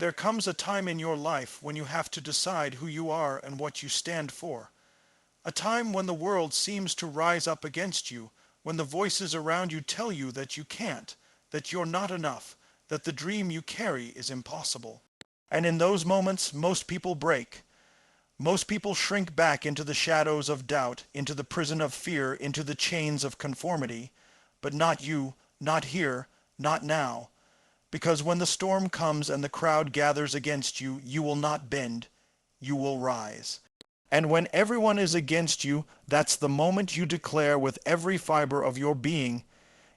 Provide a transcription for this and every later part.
There comes a time in your life when you have to decide who you are and what you stand for. A time when the world seems to rise up against you, when the voices around you tell you that you can't, that you're not enough, that the dream you carry is impossible. And in those moments, most people break. Most people shrink back into the shadows of doubt, into the prison of fear, into the chains of conformity. But not you, not here, not now. Because when the storm comes and the crowd gathers against you, you will not bend, you will rise. And when everyone is against you, that's the moment you declare with every fiber of your being,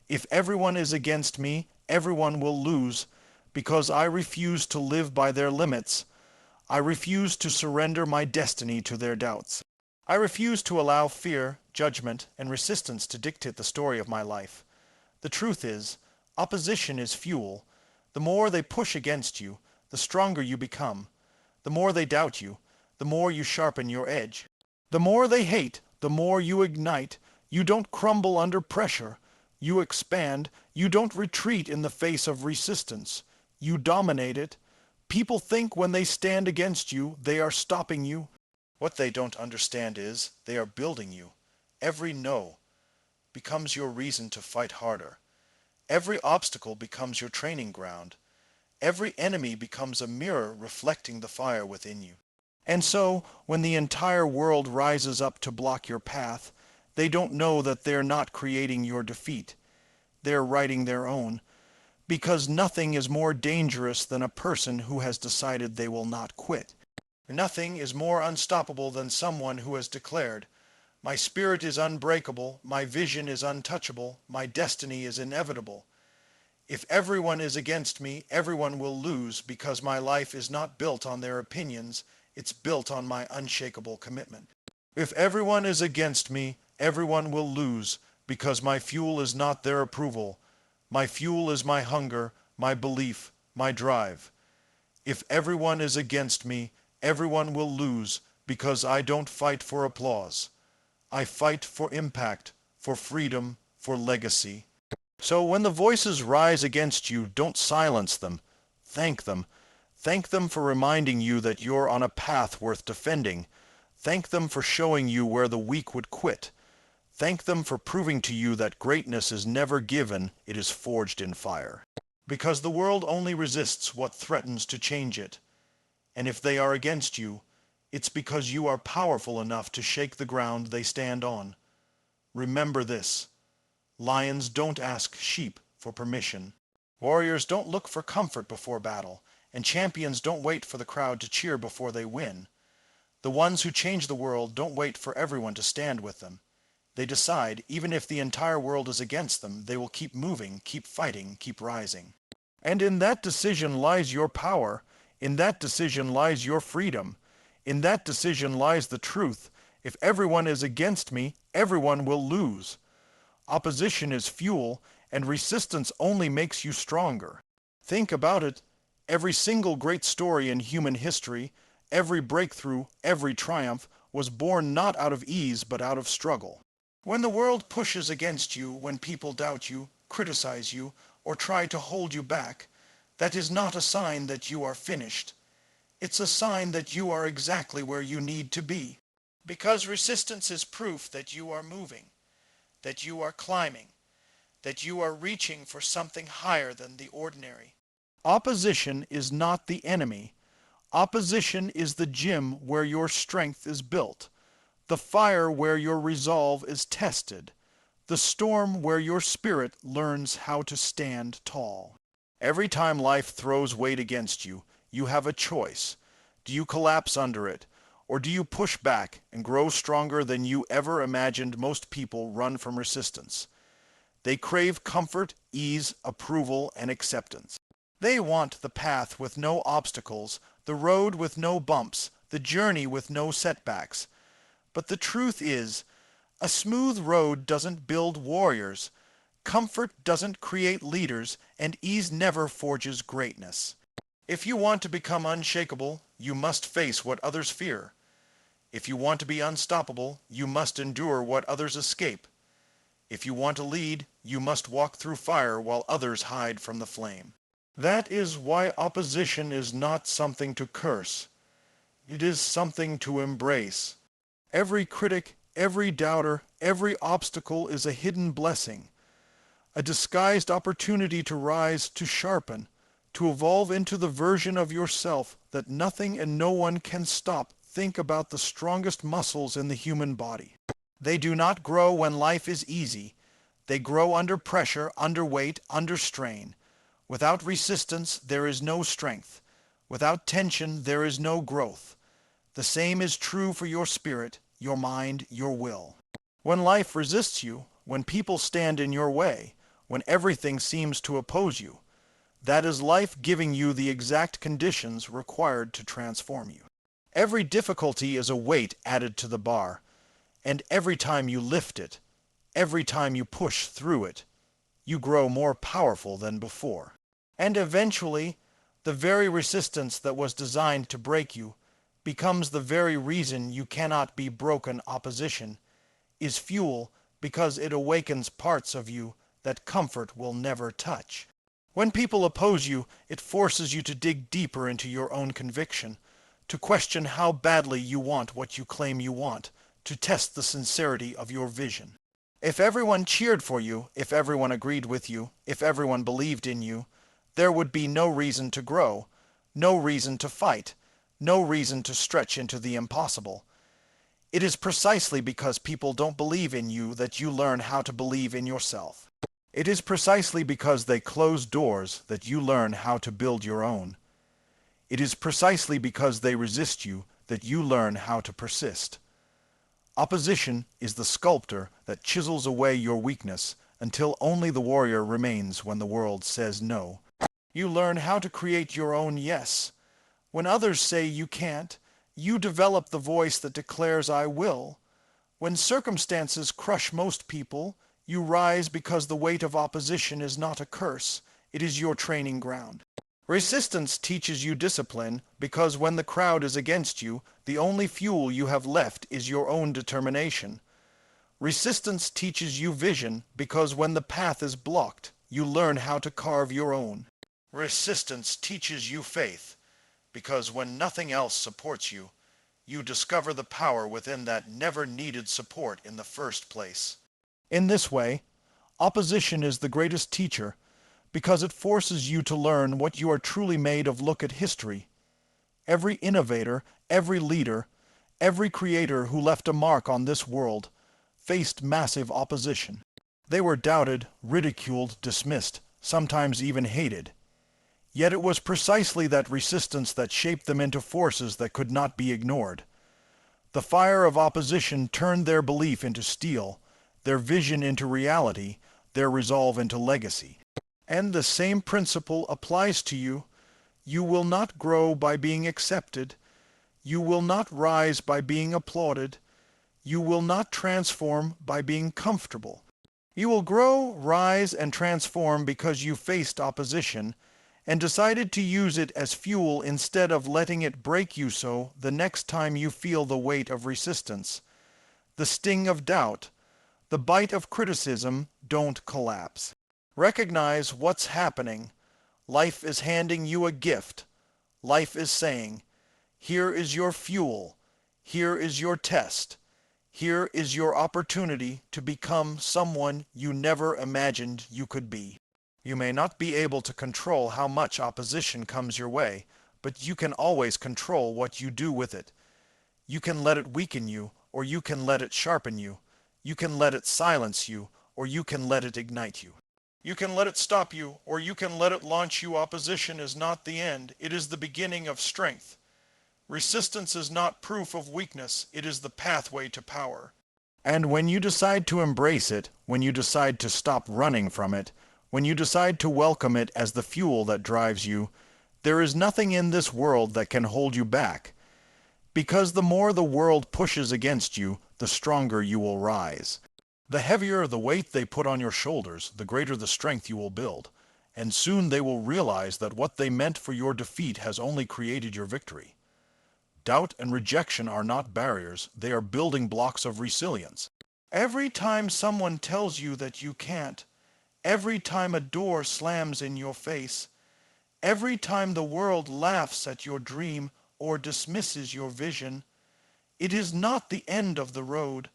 if everyone is against me, everyone will lose, because I refuse to live by their limits. I refuse to surrender my destiny to their doubts. I refuse to allow fear, judgment, and resistance to dictate the story of my life. The truth is, opposition is fuel. The more they push against you, the stronger you become. The more they doubt you, the more you sharpen your edge. The more they hate, the more you ignite. You don't crumble under pressure. You expand. You don't retreat in the face of resistance. You dominate it. People think when they stand against you, they are stopping you. What they don't understand is they are building you. Every no becomes your reason to fight harder. Every obstacle becomes your training ground. Every enemy becomes a mirror reflecting the fire within you. And so, when the entire world rises up to block your path, they don't know that they're not creating your defeat. They're writing their own. Because nothing is more dangerous than a person who has decided they will not quit. Nothing is more unstoppable than someone who has declared, "My spirit is unbreakable, my vision is untouchable, my destiny is inevitable. If everyone is against me, everyone will lose because my life is not built on their opinions, it's built on my unshakable commitment. If everyone is against me, everyone will lose because my fuel is not their approval. My fuel is my hunger, my belief, my drive. If everyone is against me, everyone will lose because I don't fight for applause. I fight for impact, for freedom, for legacy." So when the voices rise against you, don't silence them. Thank them. Thank them for reminding you that you're on a path worth defending. Thank them for showing you where the weak would quit. Thank them for proving to you that greatness is never given, it is forged in fire. Because the world only resists what threatens to change it. And if they are against you, it's because you are powerful enough to shake the ground they stand on. Remember this: lions don't ask sheep for permission. Warriors don't look for comfort before battle, and champions don't wait for the crowd to cheer before they win. The ones who change the world don't wait for everyone to stand with them. They decide, even if the entire world is against them, they will keep moving, keep fighting, keep rising. And in that decision lies your power. In that decision lies your freedom. In that decision lies the truth. If everyone is against me, everyone will lose. Opposition is fuel, and resistance only makes you stronger. Think about it. Every single great story in human history, every breakthrough, every triumph, was born not out of ease but out of struggle. When the world pushes against you, when people doubt you, criticize you, or try to hold you back, that is not a sign that you are finished. It's a sign that you are exactly where you need to be. Because resistance is proof that you are moving, that you are climbing, that you are reaching for something higher than the ordinary. Opposition is not the enemy. Opposition is the gym where your strength is built, the fire where your resolve is tested, the storm where your spirit learns how to stand tall. Every time life throws weight against you, you have a choice. Do you collapse under it, or do you push back and grow stronger than you ever imagined? Most people run from resistance. They crave comfort, ease, approval, and acceptance. They want the path with no obstacles, the road with no bumps, the journey with no setbacks. But the truth is, a smooth road doesn't build warriors, comfort doesn't create leaders, and ease never forges greatness. If you want to become unshakable, you must face what others fear. If you want to be unstoppable, you must endure what others escape. If you want to lead, you must walk through fire while others hide from the flame. That is why opposition is not something to curse. It is something to embrace. Every critic, every doubter, every obstacle is a hidden blessing, a disguised opportunity to rise, to sharpen, to evolve into the version of yourself that nothing and no one can stop. Think about the strongest muscles in the human body. They do not grow when life is easy. They grow under pressure, under weight, under strain. Without resistance, there is no strength. Without tension, there is no growth. The same is true for your spirit, your mind, your will. When life resists you, when people stand in your way, when everything seems to oppose you, that is life giving you the exact conditions required to transform you. Every difficulty is a weight added to the bar, and every time you lift it, every time you push through it, you grow more powerful than before. And eventually, the very resistance that was designed to break you becomes the very reason you cannot be broken. Opposition is fuel because it awakens parts of you that comfort will never touch. When people oppose you, it forces you to dig deeper into your own conviction, to question how badly you want what you claim you want, to test the sincerity of your vision. If everyone cheered for you, if everyone agreed with you, if everyone believed in you, there would be no reason to grow, no reason to fight, no reason to stretch into the impossible. It is precisely because people don't believe in you that you learn how to believe in yourself. It is precisely because they close doors that you learn how to build your own. It is precisely because they resist you that you learn how to persist. Opposition is the sculptor that chisels away your weakness until only the warrior remains when the world says no. You learn how to create your own yes. When others say you can't, you develop the voice that declares I will. When circumstances crush most people, you rise because the weight of opposition is not a curse, it is your training ground. Resistance teaches you discipline because when the crowd is against you, the only fuel you have left is your own determination. Resistance teaches you vision because when the path is blocked, you learn how to carve your own. Resistance teaches you faith because when nothing else supports you, you discover the power within that never needed support in the first place. In this way, opposition is the greatest teacher because it forces you to learn what you are truly made of. Look at history. Every innovator, every leader, every creator who left a mark on this world faced massive opposition. They were doubted, ridiculed, dismissed, sometimes even hated. Yet it was precisely that resistance that shaped them into forces that could not be ignored. The fire of opposition turned their belief into steel, their vision into reality, their resolve into legacy. And the same principle applies to you. You will not grow by being accepted. You will not rise by being applauded. You will not transform by being comfortable. You will grow, rise, and transform because you faced opposition and decided to use it as fuel instead of letting it break you. So the next time you feel the weight of resistance, the sting of doubt, the bite of criticism, don't collapse. Recognize what's happening. Life is handing you a gift. Life is saying, here is your fuel. Here is your test. Here is your opportunity to become someone you never imagined you could be. You may not be able to control how much opposition comes your way, but you can always control what you do with it. You can let it weaken you, or you can let it sharpen you. You can let it silence you, or you can let it ignite you. You can let it stop you, or you can let it launch you. Opposition is not the end. It is the beginning of strength. Resistance is not proof of weakness. It is the pathway to power. And when you decide to embrace it, when you decide to stop running from it, when you decide to welcome it as the fuel that drives you, there is nothing in this world that can hold you back. Because the more the world pushes against you, the stronger you will rise. The heavier the weight they put on your shoulders, the greater the strength you will build, and soon they will realize that what they meant for your defeat has only created your victory. Doubt and rejection are not barriers, they are building blocks of resilience. Every time someone tells you that you can't, every time a door slams in your face, Every time the world laughs at your dream or dismisses your vision, it is not the end of the road.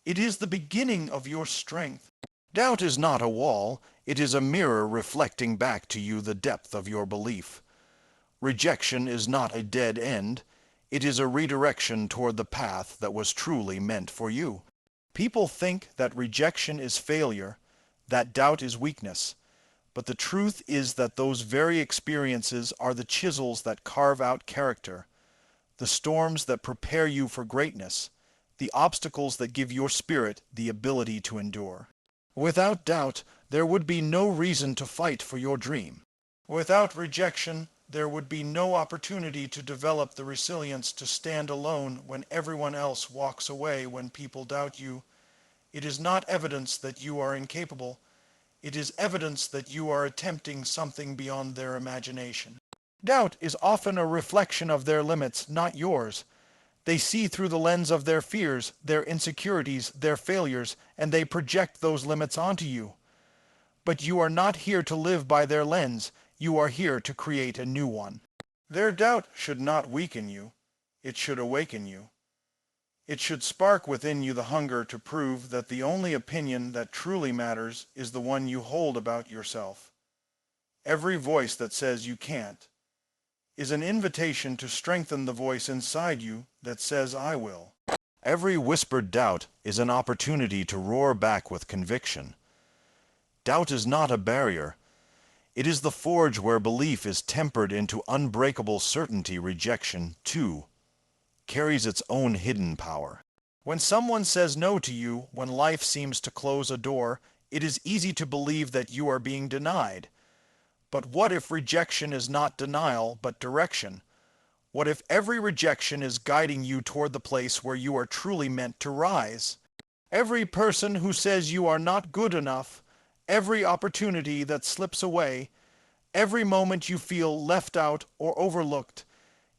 It is the beginning of your strength. Doubt is not a wall. It is a mirror reflecting back to you the depth of your belief. Rejection is not a dead end. It is a redirection toward the path that was truly meant for you. People think that rejection is failure, that doubt is weakness. But the truth is that those very experiences are the chisels that carve out character, the storms that prepare you for greatness, the obstacles that give your spirit the ability to endure. Without doubt, there would be no reason to fight for your dream. Without rejection, there would be no opportunity to develop the resilience to stand alone when everyone else walks away when people doubt you. It is not evidence that you are incapable. It is evidence that you are attempting something beyond their imagination. Doubt is often a reflection of their limits, not yours. They see through the lens of their fears, their insecurities, their failures, and they project those limits onto you. But you are not here to live by their lens. You are here to create a new one. Their doubt should not weaken you. It should awaken you. It should spark within you the hunger to prove that the only opinion that truly matters is the one you hold about yourself. Every voice that says you can't is an invitation to strengthen the voice inside you that says I will. Every whispered doubt is an opportunity to roar back with conviction. Doubt is not a barrier. It is the forge where belief is tempered into unbreakable certainty. Rejection, too, carries its own hidden power. When someone says no to you, when life seems to close a door, it is easy to believe that you are being denied. But what if rejection is not denial, but direction? What if every rejection is guiding you toward the place where you are truly meant to rise? Every person who says you are not good enough, every opportunity that slips away, every moment you feel left out or overlooked,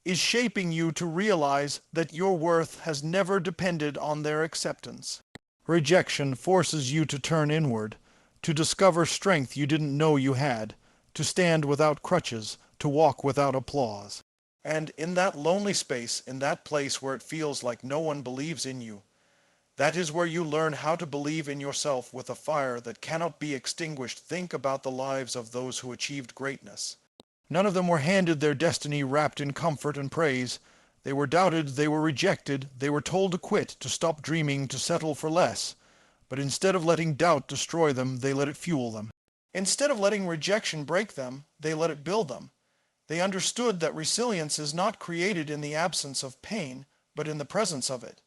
is shaping you to realize that your worth has never depended on their acceptance. Rejection forces you to turn inward, to discover strength you didn't know you had, to stand without crutches, to walk without applause. And in that lonely space, in that place where it feels like no one believes in you, that is where you learn how to believe in yourself with a fire that cannot be extinguished. Think about the lives of those who achieved greatness. None of them were handed their destiny wrapped in comfort and praise. They were doubted, they were rejected, they were told to quit, to stop dreaming, to settle for less. But instead of letting doubt destroy them, they let it fuel them. Instead of letting rejection break them, they let it build them. They understood that resilience is not created in the absence of pain, but in the presence of it.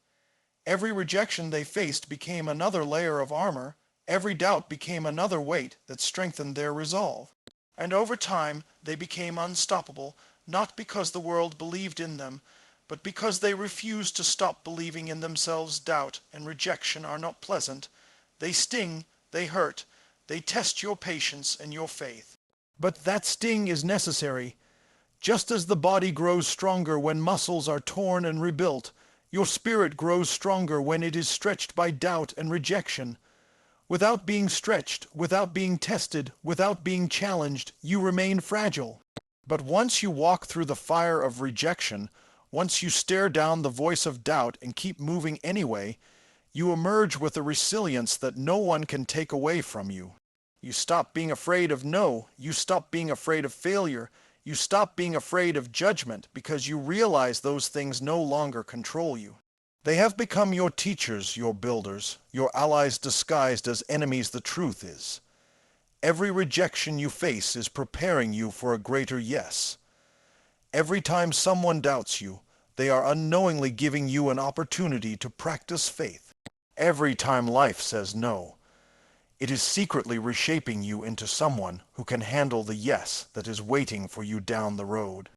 Every rejection they faced became another layer of armor. Every doubt became another weight that strengthened their resolve. And over time, they became unstoppable, not because the world believed in them, but because they refused to stop believing in themselves. Doubt and rejection are not pleasant. They sting, they hurt, they test your patience and your faith. But that sting is necessary. Just as the body grows stronger when muscles are torn and rebuilt, your spirit grows stronger when it is stretched by doubt and rejection. Without being stretched, without being tested, without being challenged, you remain fragile. But once you walk through the fire of rejection, once you stare down the voice of doubt and keep moving anyway, you emerge with a resilience that no one can take away from you. You stop being afraid of no. You stop being afraid of failure. You stop being afraid of judgment because you realize those things no longer control you. They have become your teachers, your builders, your allies disguised as enemies. The truth is, every rejection you face is preparing you for a greater yes. Every time someone doubts you, they are unknowingly giving you an opportunity to practice faith. Every time life says no, it is secretly reshaping you into someone who can handle the yes that is waiting for you down the road.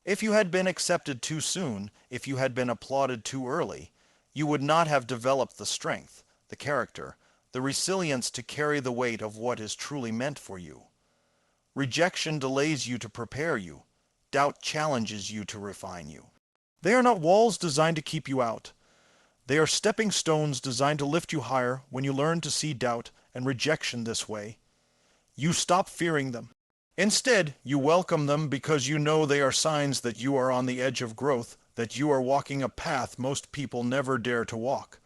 If you had been accepted too soon, if you had been applauded too early, you would not have developed the strength, the character, the resilience to carry the weight of what is truly meant for you. Rejection delays you to prepare you. Doubt challenges you to refine you. They are not walls designed to keep you out. They are stepping stones designed to lift you higher. When you learn to see doubt and rejection this way, you stop fearing them. Instead, you welcome them because you know they are signs that you are on the edge of growth, that you are walking a path most people never dare to walk.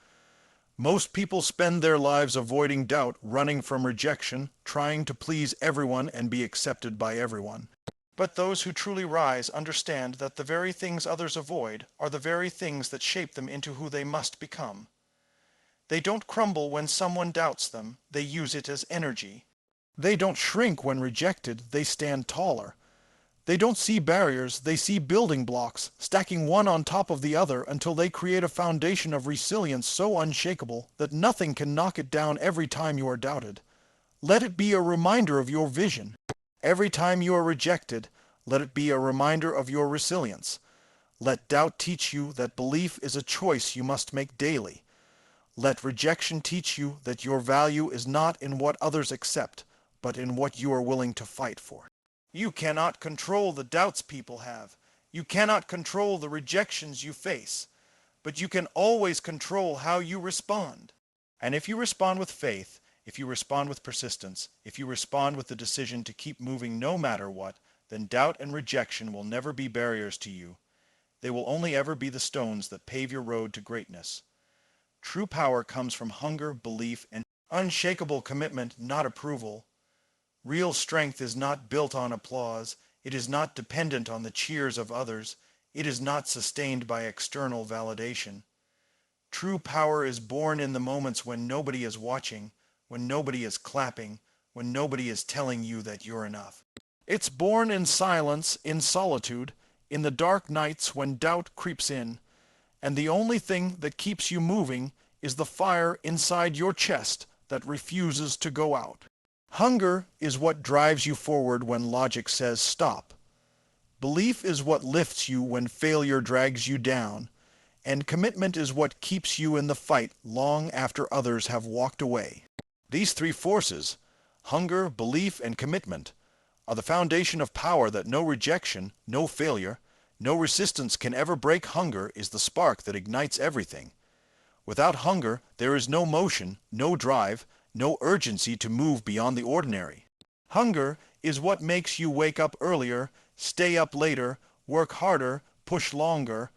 Most people spend their lives avoiding doubt, running from rejection, trying to please everyone and be accepted by everyone. But those who truly rise understand that the very things others avoid are the very things that shape them into who they must become. They don't crumble when someone doubts them, they use it as energy. They don't shrink when rejected, they stand taller. They don't see barriers, they see building blocks, stacking one on top of the other until they create a foundation of resilience so unshakable that nothing can knock it down every time you are doubted. Let it be a reminder of your vision. Every time you are rejected, let it be a reminder of your resilience. Let doubt teach you that belief is a choice you must make daily. Let rejection teach you that your value is not in what others accept, but in what you are willing to fight for. You cannot control the doubts people have. You cannot control the rejections you face. But you can always control how you respond. And if you respond with faith, if you respond with persistence, if you respond with the decision to keep moving no matter what, then doubt and rejection will never be barriers to you. They will only ever be the stones that pave your road to greatness. True power comes from hunger, belief, and unshakable commitment, not approval. Real strength is not built on applause. It is not dependent on the cheers of others. It is not sustained by external validation. True power is born in the moments when nobody is watching, when nobody is clapping, when nobody is telling you that you're enough. It's born in silence, in solitude, in the dark nights when doubt creeps in, and the only thing that keeps you moving is the fire inside your chest that refuses to go out. Hunger is what drives you forward when logic says stop. Belief is what lifts you when failure drags you down, and commitment is what keeps you in the fight long after others have walked away. These three forces, hunger, belief, and commitment, are the foundation of power that no rejection, no failure, no resistance can ever break. Hunger is the spark that ignites everything. Without hunger, there is no motion, no drive, no urgency to move beyond the ordinary. Hunger is what makes you wake up earlier, stay up later, work harder, push longer.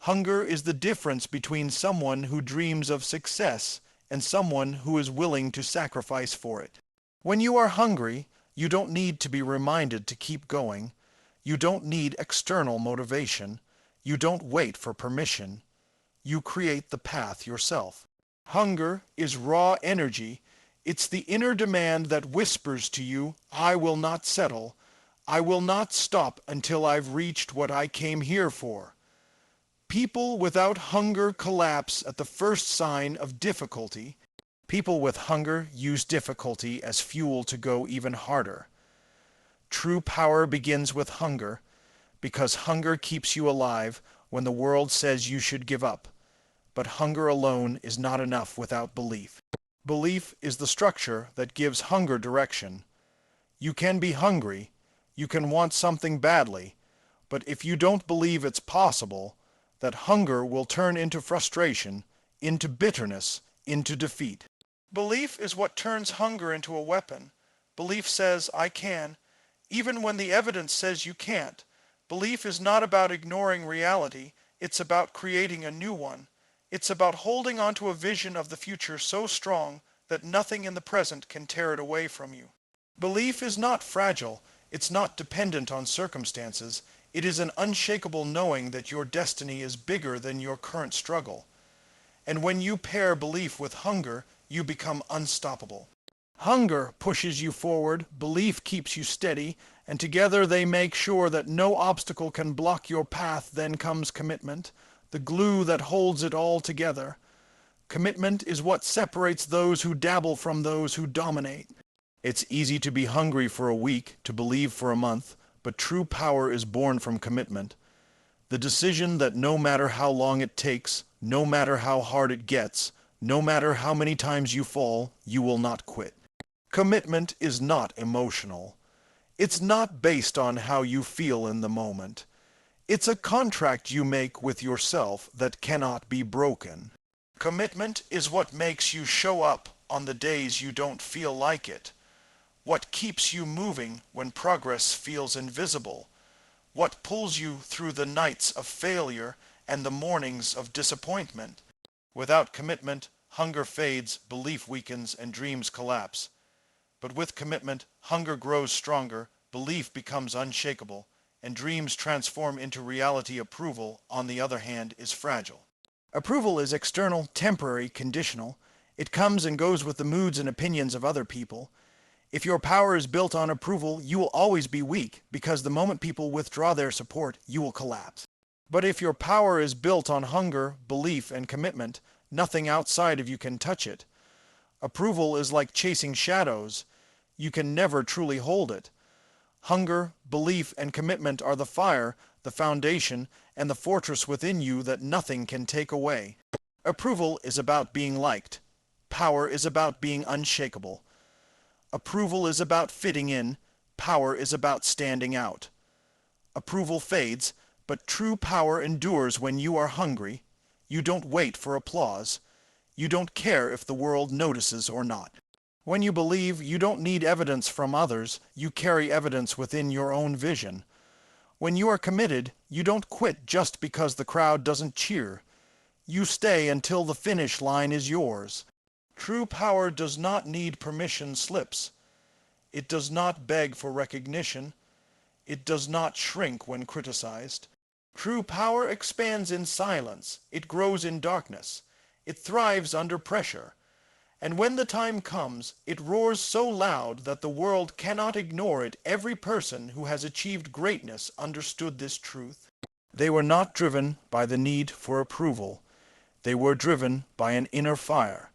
Hunger is the difference between someone who dreams of success and someone who is willing to sacrifice for it. When you are hungry, you don't need to be reminded to keep going. You don't need external motivation. You don't wait for permission. You create the path yourself. Hunger is raw energy. It's the inner demand that whispers to you, I will not settle. I will not stop until I've reached what I came here for. People without hunger collapse at the first sign of difficulty. People with hunger use difficulty as fuel to go even harder. True power begins with hunger, because hunger keeps you alive when the world says you should give up. But hunger alone is not enough without belief. Belief is the structure that gives hunger direction. You can be hungry, you can want something badly, but if you don't believe it's possible, that hunger will turn into frustration, into bitterness, into defeat. Belief is what turns hunger into a weapon. Belief says, I can, even when the evidence says you can't. Belief is not about ignoring reality, it's about creating a new one. It's about holding on to a vision of the future so strong that nothing in the present can tear it away from you. Belief is not fragile. It's not dependent on circumstances. It is an unshakable knowing that your destiny is bigger than your current struggle. And when you pair belief with hunger, you become unstoppable. Hunger pushes you forward, belief keeps you steady, and together they make sure that no obstacle can block your path. Then comes commitment, the glue that holds it all together. Commitment is what separates those who dabble from those who dominate. It's easy to be hungry for a week, to believe for a month, but true power is born from commitment. The decision that no matter how long it takes, no matter how hard it gets, no matter how many times you fall, you will not quit. Commitment is not emotional. It's not based on how you feel in the moment. It's a contract you make with yourself that cannot be broken. Commitment is what makes you show up on the days you don't feel like it. What keeps you moving when progress feels invisible? What pulls you through the nights of failure and the mornings of disappointment? Without commitment, hunger fades, belief weakens, and dreams collapse. But with commitment, hunger grows stronger, belief becomes unshakable, and dreams transform into reality. Approval, on the other hand, is fragile. Approval is external, temporary, conditional. It comes and goes with the moods and opinions of other people. If your power is built on approval, you will always be weak, because the moment people withdraw their support, you will collapse. But if your power is built on hunger, belief, and commitment, nothing outside of you can touch it. Approval is like chasing shadows. You can never truly hold it. Hunger, belief, and commitment are the fire, the foundation, and the fortress within you that nothing can take away. Approval is about being liked. Power is about being unshakable. Approval is about fitting in. Power is about standing out. Approval fades, but true power endures when you are hungry. You don't wait for applause. You don't care if the world notices or not. When you believe, you don't need evidence from others. You carry evidence within your own vision. When you are committed, you don't quit just because the crowd doesn't cheer. You stay until the finish line is yours. True power does not need permission slips. It does not beg for recognition. It does not shrink when criticized. True power expands in silence. It grows in darkness. It thrives under pressure. And when the time comes, it roars so loud that the world cannot ignore it. Every person who has achieved greatness understood this truth. They were not driven by the need for approval. They were driven by an inner fire.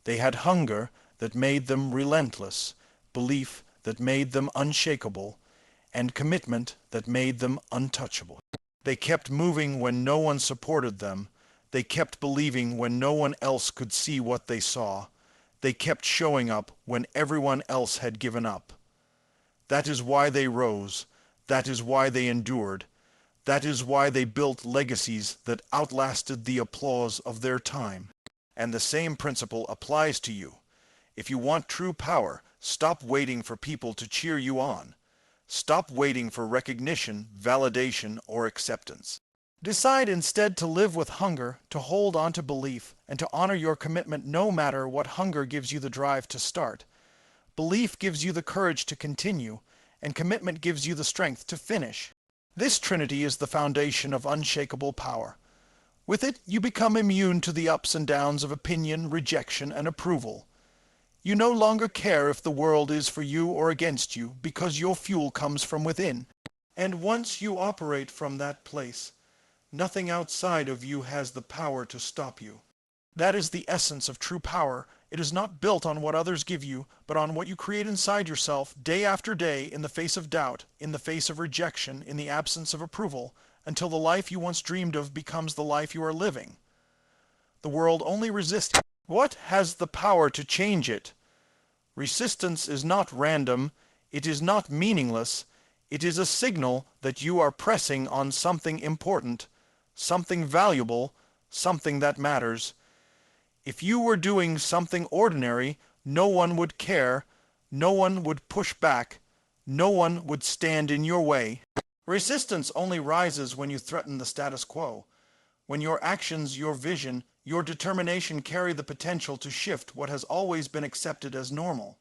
They had hunger that made them relentless, belief that made them unshakable, and commitment that made them untouchable. They kept moving when no one supported them. They kept believing when no one else could see what they saw. They kept showing up when everyone else had given up. That is why they rose. That is why they endured. That is why they built legacies that outlasted the applause of their time. And the same principle applies to you. If you want true power, stop waiting for people to cheer you on. Stop waiting for recognition, validation, or acceptance. Decide instead to live with hunger, to hold on to belief, and to honor your commitment no matter what. Hunger gives you the drive to start. Belief gives you the courage to continue, and commitment gives you the strength to finish. This trinity is the foundation of unshakable power. With it, you become immune to the ups and downs of opinion, rejection, and approval. You no longer care if the world is for you or against you, because your fuel comes from within. And once you operate from that place, nothing outside of you has the power to stop you. That is the essence of true power. It is not built on what others give you, but on what you create inside yourself day after day, in the face of doubt, in the face of rejection, in the absence of approval, until the life you once dreamed of becomes the life you are living. The world only resists. What has the power to change it? Resistance is not random. It is not meaningless. It is a signal that you are pressing on something important, something valuable, something that matters. If you were doing something ordinary, no one would care, no one would push back, no one would stand in your way. Resistance only rises when you threaten the status quo, when your actions, your vision, your determination carry the potential to shift what has always been accepted as normal.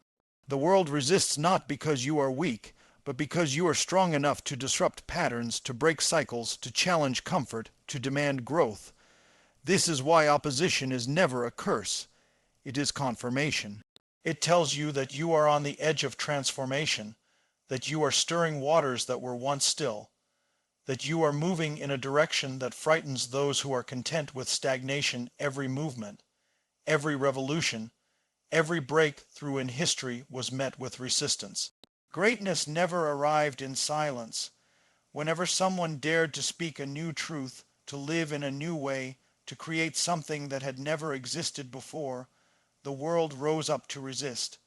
The world resists not because you are weak, but because you are strong enough to disrupt patterns, to break cycles, to challenge comfort, to demand growth. This is why opposition is never a curse. It is confirmation. It tells you that you are on the edge of transformation, that you are stirring waters that were once still, that you are moving in a direction that frightens those who are content with stagnation. Every movement, every revolution, every breakthrough in history was met with resistance. Greatness never arrived in silence. Whenever someone dared to speak a new truth, to live in a new way, to create something that had never existed before, the world rose up to resist.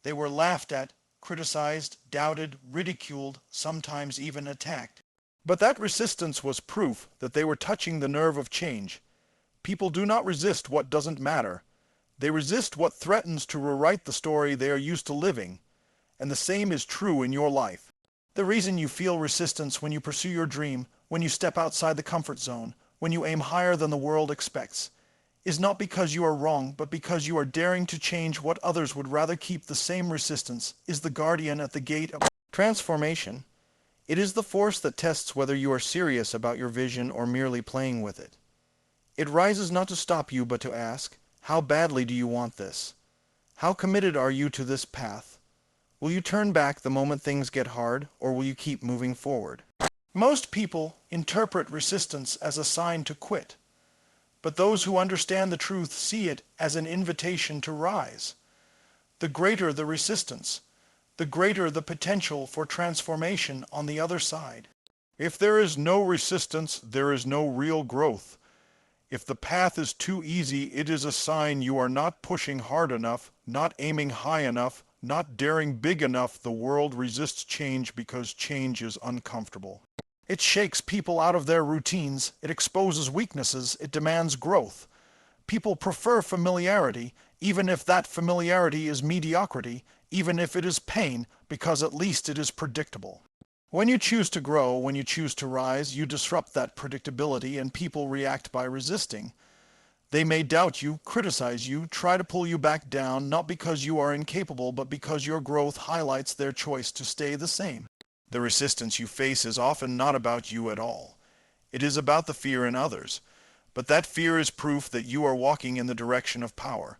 They were laughed at, criticized, doubted, ridiculed, sometimes even attacked. But that resistance was proof that they were touching the nerve of change. People do not resist what doesn't matter. They resist what threatens to rewrite the story they are used to living. And the same is true in your life. The reason you feel resistance when you pursue your dream, when you step outside the comfort zone, when you aim higher than the world expects, is not because you are wrong, but because you are daring to change what others would rather keep. The same resistance is the guardian at the gate of transformation. It is the force that tests whether you are serious about your vision or merely playing with it. It rises not to stop you, but to ask, how badly do you want this? How committed are you to this path? Will you turn back the moment things get hard, or will you keep moving forward? Most people interpret resistance as a sign to quit, but those who understand the truth see it as an invitation to rise. The greater the resistance, the greater the potential for transformation on the other side. If there is no resistance, there is no real growth. If the path is too easy, it is a sign you are not pushing hard enough, not aiming high enough, not daring big enough. The world resists change because change is uncomfortable. It shakes people out of their routines, it exposes weaknesses, it demands growth. People prefer familiarity, even if that familiarity is mediocrity, even if it is pain, because at least it is predictable. When you choose to grow, when you choose to rise, you disrupt that predictability, and people react by resisting. They may doubt you, criticize you, try to pull you back down, not because you are incapable, but because your growth highlights their choice to stay the same. The resistance you face is often not about you at all. It is about the fear in others. But that fear is proof that you are walking in the direction of power.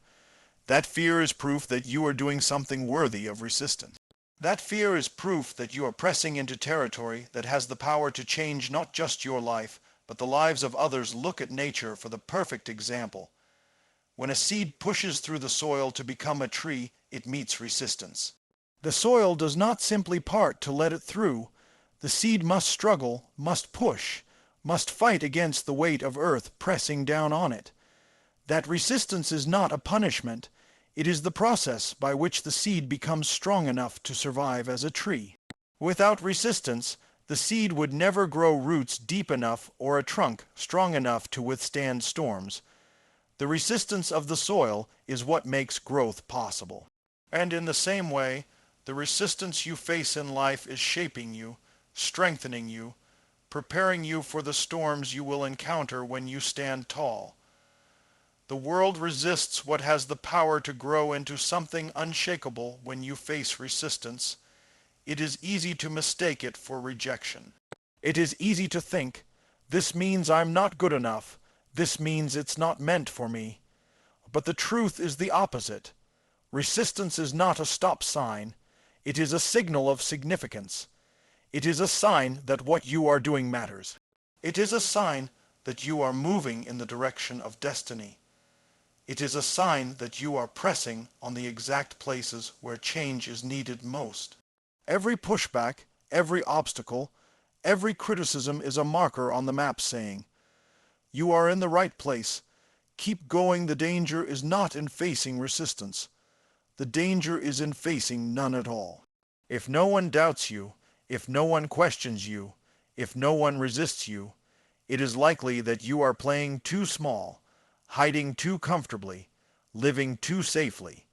That fear is proof that you are doing something worthy of resistance. That fear is proof that you are pressing into territory that has the power to change not just your life, but the lives of others. Look at nature for the perfect example. When a seed pushes through the soil to become a tree, it meets resistance. The soil does not simply part to let it through. The seed must struggle, must push, must fight against the weight of earth pressing down on it. That resistance is not a punishment. It is the process by which the seed becomes strong enough to survive as a tree. Without resistance, the seed would never grow roots deep enough or a trunk strong enough to withstand storms. The resistance of the soil is what makes growth possible. And in the same way, the resistance you face in life is shaping you, strengthening you, preparing you for the storms you will encounter when you stand tall. The world resists what has the power to grow into something unshakable. When you face resistance, it is easy to mistake it for rejection. It is easy to think, this means I'm not good enough, this means it's not meant for me. But the truth is the opposite. Resistance is not a stop sign, it is a signal of significance. It is a sign that what you are doing matters. It is a sign that you are moving in the direction of destiny. It is a sign that you are pressing on the exact places where change is needed most. Every pushback, every obstacle, every criticism is a marker on the map saying, you are in the right place. Keep going. The danger is not in facing resistance. The danger is in facing none at all. If no one doubts you, if no one questions you, if no one resists you, it is likely that you are playing too small, hiding too comfortably, living too safely.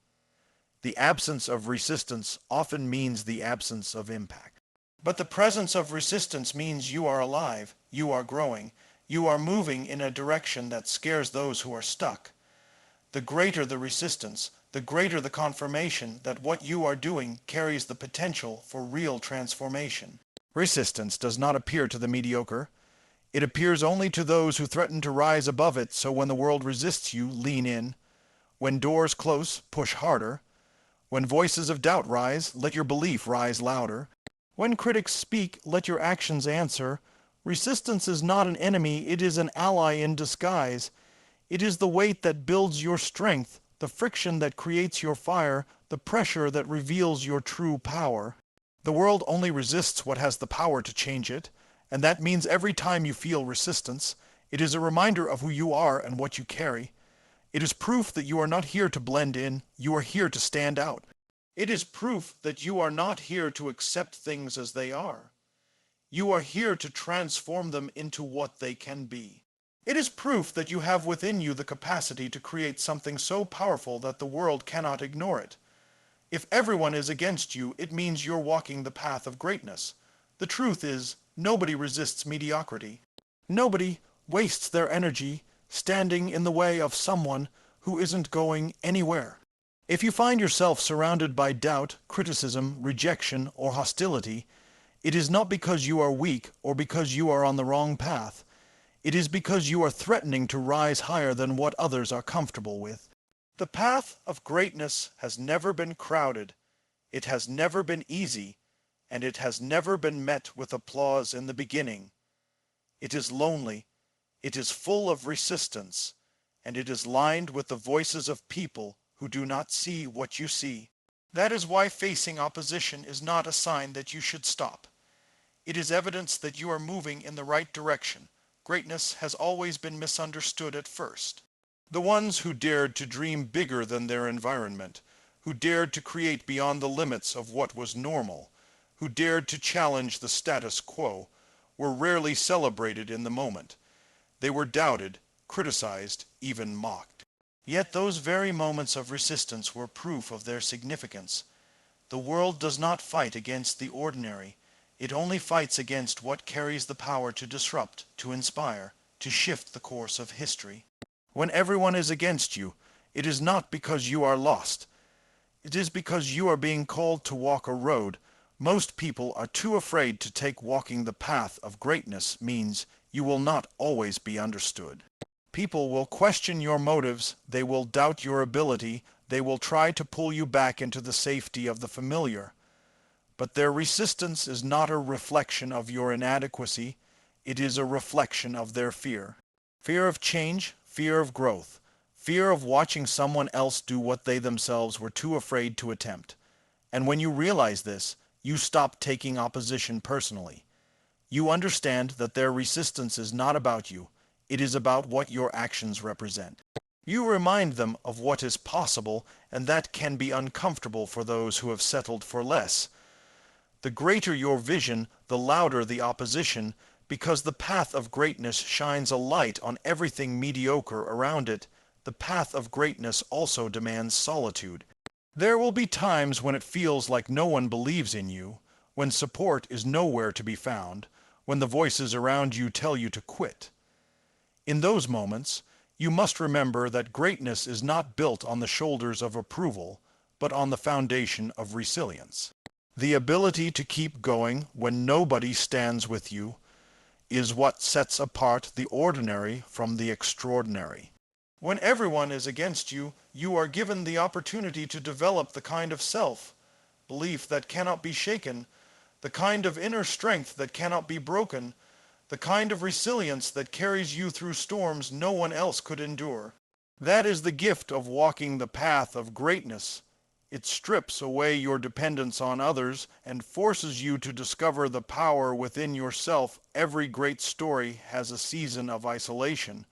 The absence of resistance often means the absence of impact. But the presence of resistance means you are alive, you are growing, you are moving in a direction that scares those who are stuck. The greater the resistance, the greater the confirmation that what you are doing carries the potential for real transformation. Resistance does not appear to the mediocre. It appears only to those who threaten to rise above it. So when the world resists you, lean in. When doors close, push harder. When voices of doubt rise, let your belief rise louder. When critics speak, let your actions answer. Resistance is not an enemy, it is an ally in disguise. It is the weight that builds your strength, the friction that creates your fire, the pressure that reveals your true power. The world only resists what has the power to change it. And that means every time you feel resistance, it is a reminder of who you are and what you carry. It is proof that you are not here to blend in, you are here to stand out. It is proof that you are not here to accept things as they are. You are here to transform them into what they can be. It is proof that you have within you the capacity to create something so powerful that the world cannot ignore it. If everyone is against you, it means you're walking the path of greatness. The truth is, nobody resists mediocrity. Nobody wastes their energy standing in the way of someone who isn't going anywhere. If you find yourself surrounded by doubt, criticism, rejection, or hostility, it is not because you are weak or because you are on the wrong path. It is because you are threatening to rise higher than what others are comfortable with. The path of greatness has never been crowded, it has never been easy, and it has never been met with applause in the beginning. It is lonely, it is full of resistance, and it is lined with the voices of people who do not see what you see. That is why facing opposition is not a sign that you should stop. It is evidence that you are moving in the right direction. Greatness has always been misunderstood at first. The ones who dared to dream bigger than their environment, who dared to create beyond the limits of what was normal, who dared to challenge the status quo, were rarely celebrated in the moment. They were doubted, criticized, even mocked. Yet those very moments of resistance were proof of their significance. The world does not fight against the ordinary. It only fights against what carries the power to disrupt, to inspire, to shift the course of history. When everyone is against you, it is not because you are lost. It is because you are being called to walk a road. Most people are too afraid to take. Walking the path of greatness means you will not always be understood. People will question your motives, they will doubt your ability, they will try to pull you back into the safety of the familiar. But their resistance is not a reflection of your inadequacy, it is a reflection of their fear. Fear of change, fear of growth, fear of watching someone else do what they themselves were too afraid to attempt. And when you realize this, you stop taking opposition personally. You understand that their resistance is not about you, it is about what your actions represent. You remind them of what is possible, and that can be uncomfortable for those who have settled for less. The greater your vision, the louder the opposition, because the path of greatness shines a light on everything mediocre around it. The path of greatness also demands solitude. There will be times when it feels like no one believes in you, when support is nowhere to be found, when the voices around you tell you to quit. In those moments, you must remember that greatness is not built on the shoulders of approval, but on the foundation of resilience. The ability to keep going when nobody stands with you is what sets apart the ordinary from the extraordinary. When everyone is against you, you are given the opportunity to develop the kind of self-belief that cannot be shaken, the kind of inner strength that cannot be broken, the kind of resilience that carries you through storms no one else could endure. That is the gift of walking the path of greatness. It strips away your dependence on others and forces you to discover the power within yourself. Every great story has a season of isolation,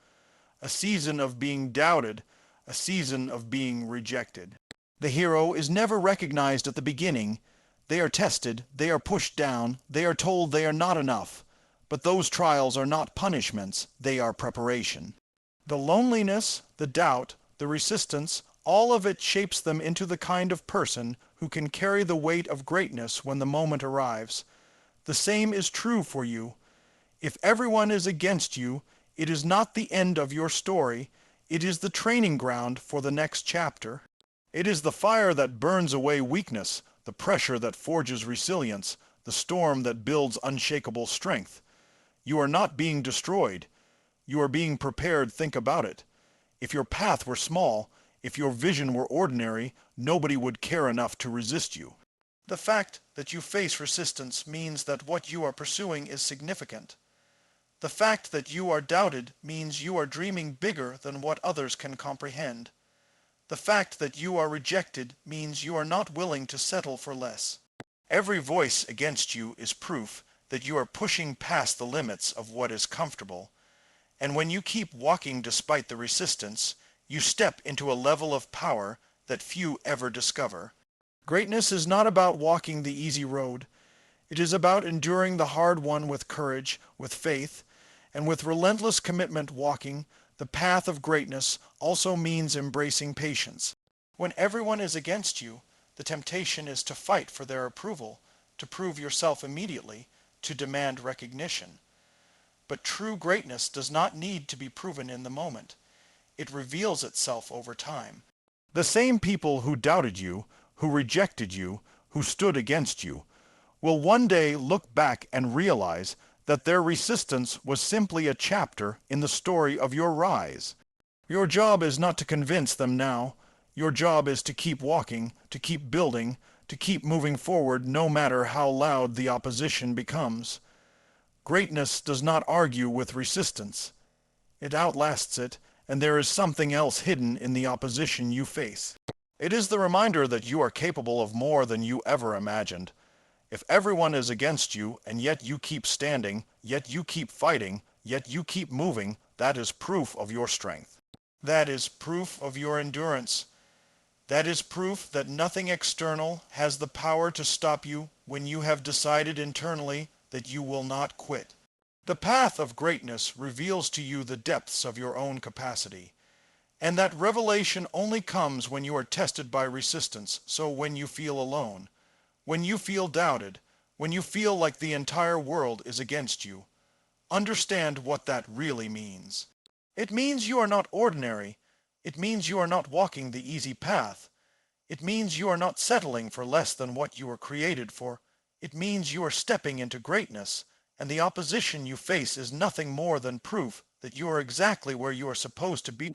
a season of being doubted, a season of being rejected. The hero is never recognized at the beginning. They are tested, they are pushed down, they are told they are not enough. But those trials are not punishments, they are preparation. The loneliness, the doubt, the resistance, all of it shapes them into the kind of person who can carry the weight of greatness when the moment arrives. The same is true for you. If everyone is against you, it is not the end of your story, it is the training ground for the next chapter. It is the fire that burns away weakness, the pressure that forges resilience, the storm that builds unshakable strength. You are not being destroyed. You are being prepared. Think about it. If your path were small, if your vision were ordinary, nobody would care enough to resist you. The fact that you face resistance means that what you are pursuing is significant. The fact that you are doubted means you are dreaming bigger than what others can comprehend. The fact that you are rejected means you are not willing to settle for less. Every voice against you is proof that you are pushing past the limits of what is comfortable. And when you keep walking despite the resistance, you step into a level of power that few ever discover. Greatness is not about walking the easy road. It is about enduring the hard one with courage, with faith, and with relentless commitment. Walking the path of greatness also means embracing patience. When everyone is against you, The temptation is to fight for their approval, to prove yourself immediately, to demand recognition. But true greatness does not need to be proven in the moment. It reveals itself over time. The same people who doubted you, who rejected you, who stood against you, will one day look back and realize that their resistance was simply a chapter in the story of your rise. Your job is not to convince them now. Your job is to keep walking, to keep building, to keep moving forward no matter how loud the opposition becomes. Greatness does not argue with resistance. It outlasts it, and there is something else hidden in the opposition you face. It is the reminder that you are capable of more than you ever imagined. If everyone is against you, and yet you keep standing, yet you keep fighting, yet you keep moving, that is proof of your strength. That is proof of your endurance. That is proof that nothing external has the power to stop you when you have decided internally that you will not quit. The path of greatness reveals to you the depths of your own capacity. And that revelation only comes when you are tested by resistance, so when you feel alone, when you feel doubted, when you feel like the entire world is against you. Understand what that really means. It means you are not ordinary. It means you are not walking the easy path. It means you are not settling for less than what you were created for. It means you are stepping into greatness, and the opposition you face is nothing more than proof that you are exactly where you are supposed to be.